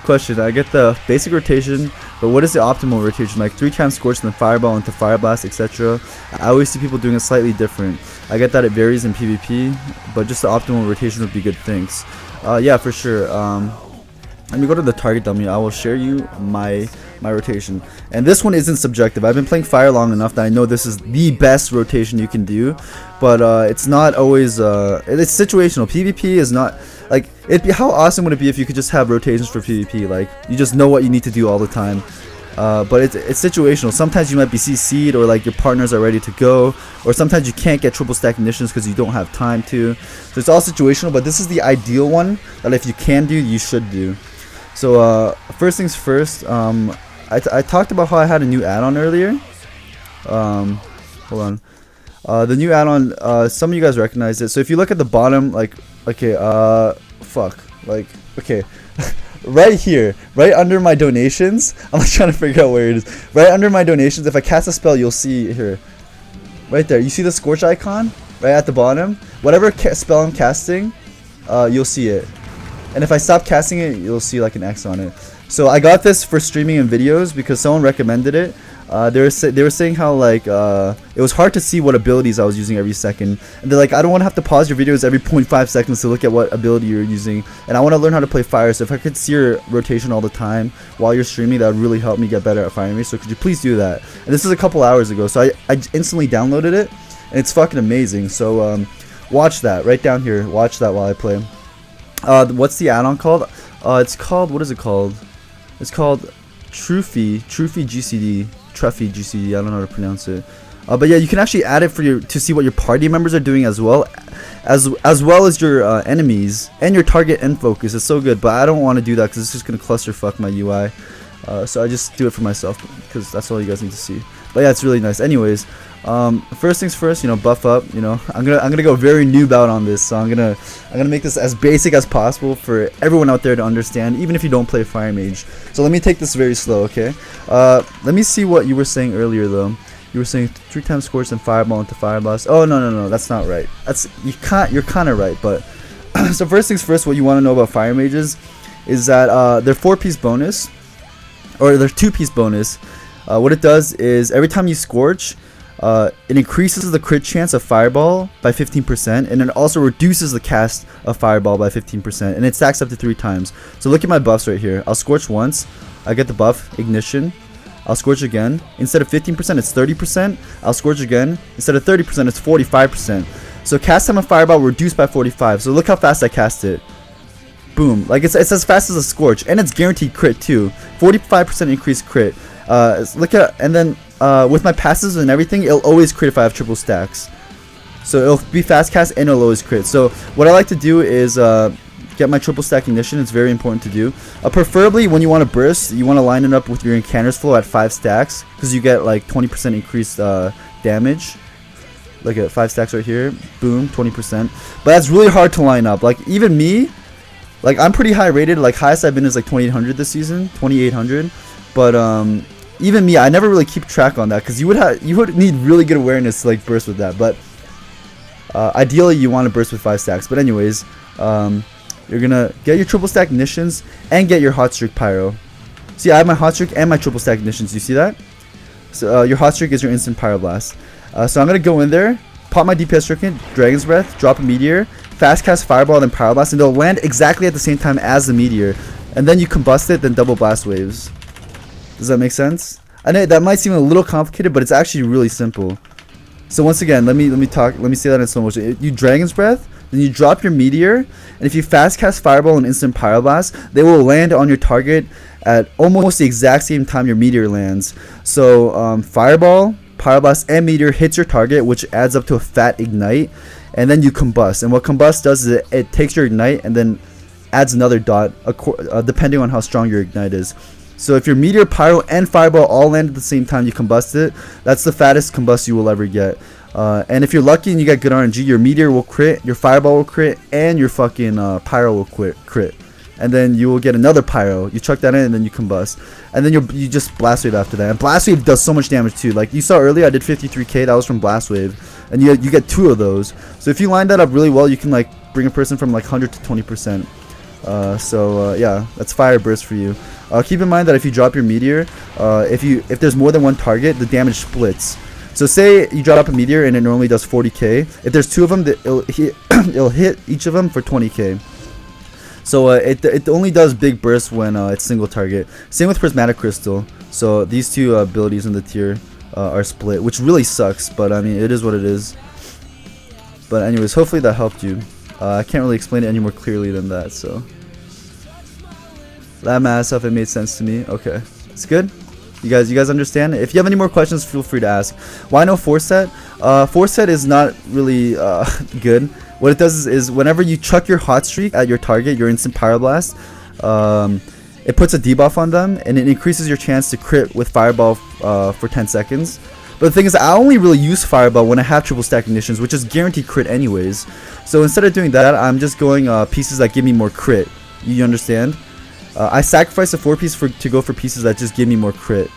Question, I get the basic rotation, but what is the optimal rotation? Like 3 times Scorch and then Fireball into Fire Blast, etc. I always see people doing it slightly different. I get that it varies in PvP, but just the optimal rotation would be good. Thanks. Yeah, for sure. Let me go to the target dummy. I will share you my rotation, and this one isn't subjective. I've been playing Fire long enough that I know this is the best rotation you can do, but it's not always it's situational. PvP is not like it'd be. How awesome would it be if you could just have rotations for PvP? Like you just know what you need to do all the time. But it's situational. Sometimes you might be CC'd, or like your partners are ready to go, or sometimes you can't get triple stack ignitions because you don't have time to. So it's all situational, but this is the ideal one that if you can do, you should do. So first things first, I talked about how I had a new add-on earlier. Hold on. The new add-on, some of you guys recognize it. So if you look at the bottom, like, okay, okay. Right here, right under my donations, I'm like trying to figure out where it is. Right under my donations, if I cast a spell, you'll see here. Right there, you see the Scorch icon? Right at the bottom? Whatever spell I'm casting, you'll see it. And if I stop casting it, you'll see like an X on it. So I got this for streaming and videos because someone recommended it. They were saying how like it was hard to see what abilities I was using every second, and they're like, I don't want to have to pause your videos every 0.5 seconds to look at what ability you're using, and I want to learn how to play fire. So if I could see your rotation all the time while you're streaming, that would really help me get better at Fire Mage. So could you please do that? And this is a couple hours ago, so I instantly downloaded it, and it's fucking amazing. So watch that right down here. Watch that while I play. What's the add-on called? It's called, what is it called? It's called Truffy GCD. Truffy GCD, I don't know how to pronounce it. But yeah, you can actually add it for to see what your party members are doing as well as your enemies and your target and focus. It's so good, but I don't want to do that because it's just gonna clusterfuck my UI. So I just do it for myself because that's all you guys need to see. But yeah, it's really nice. Anyways, first things first, you know, buff up. You know, I'm gonna go very noob out on this, so I'm gonna make this as basic as possible for everyone out there to understand, even if you don't play Fire Mage. So let me take this very slow, okay? Let me see what you were saying earlier though. You were saying 3 times Scorch and Fireball into Fire Blast. Oh no, that's not right. You're kind of right, but so first things first, what you want to know about Fire Mages is that they're 4-piece bonus, or they're 2-piece bonus. What it does is every time you Scorch, it increases the crit chance of Fireball by 15%, and it also reduces the cast of Fireball by 15%, and it stacks up to 3 times. So look at my buffs right here. I'll Scorch once, I get the buff Ignition. I'll Scorch again. Instead of 15%, it's 30%. I'll Scorch again. Instead of 30%, it's 45%. So cast time of Fireball reduced by 45. So look how fast I cast it. Boom. Like it's as fast as a Scorch, and it's guaranteed crit too. 45% increased crit. Look at, and then with my passes and everything, it'll always crit if I have triple stacks. So it'll be fast cast and it'll always crit. So what I like to do is get my triple stack ignition. It's very important to do. Preferably when you want to burst, you want to line it up with your Incanter's Flow at 5 stacks, because you get like 20% increased damage. Look at 5 stacks right here. Boom, 20%. But that's really hard to line up. Like even me, like I'm pretty high rated. Like highest I've been is like 2800 this season, 2800. But even me, I never really keep track on that, because you would need really good awareness to like burst with that. But ideally you want to burst with 5 stacks. But anyways, you're gonna get your triple stack ignitions and get your hot streak pyro. See, I have my hot streak and my triple stack ignitions. You see that? So your hot streak is your instant pyro blast. So I'm gonna go in there, pop my DPS shuriken, Dragon's Breath, drop a meteor, fast cast Fireball, then Pyro Blast, and they'll land exactly at the same time as the meteor. And then you combust it, then double blast waves. Does that make sense? I know that might seem a little complicated, but it's actually really simple. So once again, let me say that in slow motion. You Dragon's Breath, then you drop your meteor, and if you fast cast Fireball and instant Pyro Blast, they will land on your target at almost the exact same time your meteor lands. So Fireball, Pyro Blast, and meteor hits your target, which adds up to a fat ignite, and then you combust. And what combust does is it takes your ignite and then adds another dot, depending on how strong your ignite is. So if your meteor, pyro, and fireball all land at the same time, you combust it. That's the fattest combust you will ever get. And if you're lucky and you get good RNG, your meteor will crit, your fireball will crit, and your fucking pyro will crit. And then you will get another pyro. You chuck that in, and then you combust. And then you just blast wave after that. And blast wave does so much damage too. Like you saw earlier, I did 53k. That was from blast wave, and you get 2 of those. So if you line that up really well, you can like bring a person from like 100 to 20%. Yeah, that's fire burst for you. Keep in mind that if you drop your meteor, if there's more than one target, the damage splits. So say you drop a meteor and it normally does 40k. If there's 2 of them, it'll hit each of them for 20k. So it only does big bursts when it's single target. Same with prismatic crystal. So these 2 abilities in the tier are split, which really sucks. But I mean, it is what it is. But anyways, hopefully that helped you. I can't really explain it any more clearly than that. So that math stuff, it made sense to me. Okay, it's good. You guys understand? If you have any more questions, feel free to ask. Why no force set? Force set is not really good. What it does is whenever you chuck your hot streak at your target, your instant pyroblast, it puts a debuff on them and it increases your chance to crit with fireball for 10 seconds. But the thing is, I only really use fireball when I have triple stack ignitions, which is guaranteed crit anyways. So instead of doing that, I'm just going pieces that give me more crit. You understand? I sacrifice a 4 piece to go for pieces that just give me more crit.